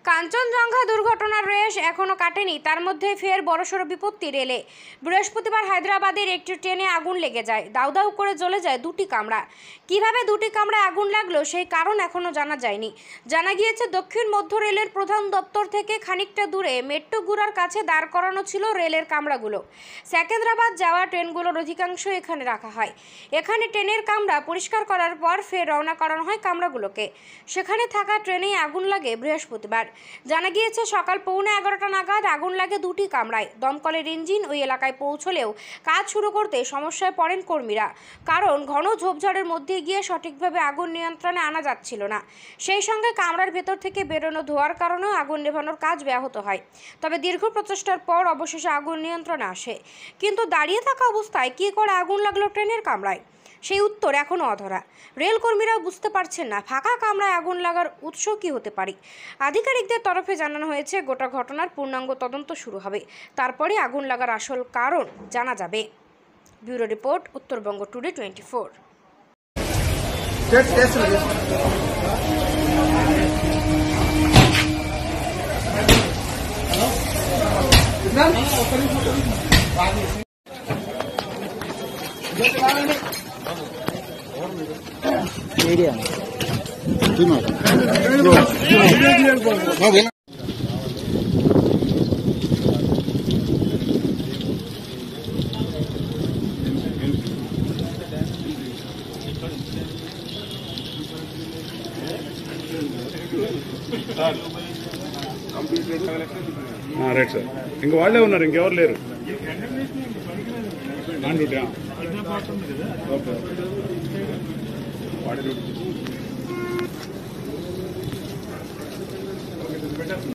কাঞ্চনজঙ্ঘা দুর্ঘটনার রেশ এখনো কাটেনি, তার মধ্যে ফের বড়সড় বিপত্তি রেলে। বৃহস্পতিবার হায়দ্রাবাদের একটি ট্রেনে আগুন লেগে যায়, দাউ দাউ করে জ্বলে যায় দুটি কামরা। কিভাবে দুটি কামরায় আগুন লাগলো সেই কারণ এখনো জানা যায়নি। জানা গিয়েছে দক্ষিণ মধ্য রেলের প্রধান দপ্তর থেকে খানিকটা দূরে মেট্টোগুড়ার কাছে দাঁড় করানো ছিল রেলের কামরাগুলো। সেকেন্দ্রাবাদ যাওয়া ট্রেনগুলোর অধিকাংশ এখানে রাখা হয়। এখানে ট্রেনের কামরা পরিষ্কার করার পর ফের রওনা করানো হয় কামরাগুলোকে। সেখানে থাকা ট্রেনেই আগুন লাগে বৃহস্পতিবার। জানা গিয়েছে সকাল 11:15 নাগাদ আগুন লাগে দুটি কামরায়। দমকলের ইঞ্জিন ওই এলাকায় পৌঁছলেও কাজ শুরু করতে সমস্যায় পড়েন কর্মীরা, কারণ ঘন ঝোপঝাড়ের মধ্যে গিয়ে সঠিকভাবে আগুন নিয়ন্ত্রণে আনা যাচ্ছিল না। সেই সঙ্গে কামরার ভেতর থেকে বেরোনো ধোঁয়ার কারণেও আগুন নেভানোর কাজ ব্যাহত হয়। তবে দীর্ঘ প্রচেষ্টার পর অবশেষে আগুন নিয়ন্ত্রণে আসে। কিন্তু দাঁড়িয়ে থাকা অবস্থায় কী করে আগুন লাগলো ট্রেনের কামরায়, সেই উত্তর এখনও অধরা। রেল কর্মীরাও বুঝতে পারছেন না ফাঁকা কামরায় আগুন লাগার উৎস কী হতে পারে। আধিকারিকদের তরফে জানানো হয়েছে গোটা ঘটনার পূর্ণাঙ্গ তদন্ত শুরু হবে, তারপরে আগুন লাগার আসল কারণ জানা যাবে। Bureau report, Uttarbanga today 24। Right sir, ఇంక వాళ్ళే ఉన్నారు, ఇంకెవరు లేరు. Non duty. ఓకే, వాడి డ్యూటీ.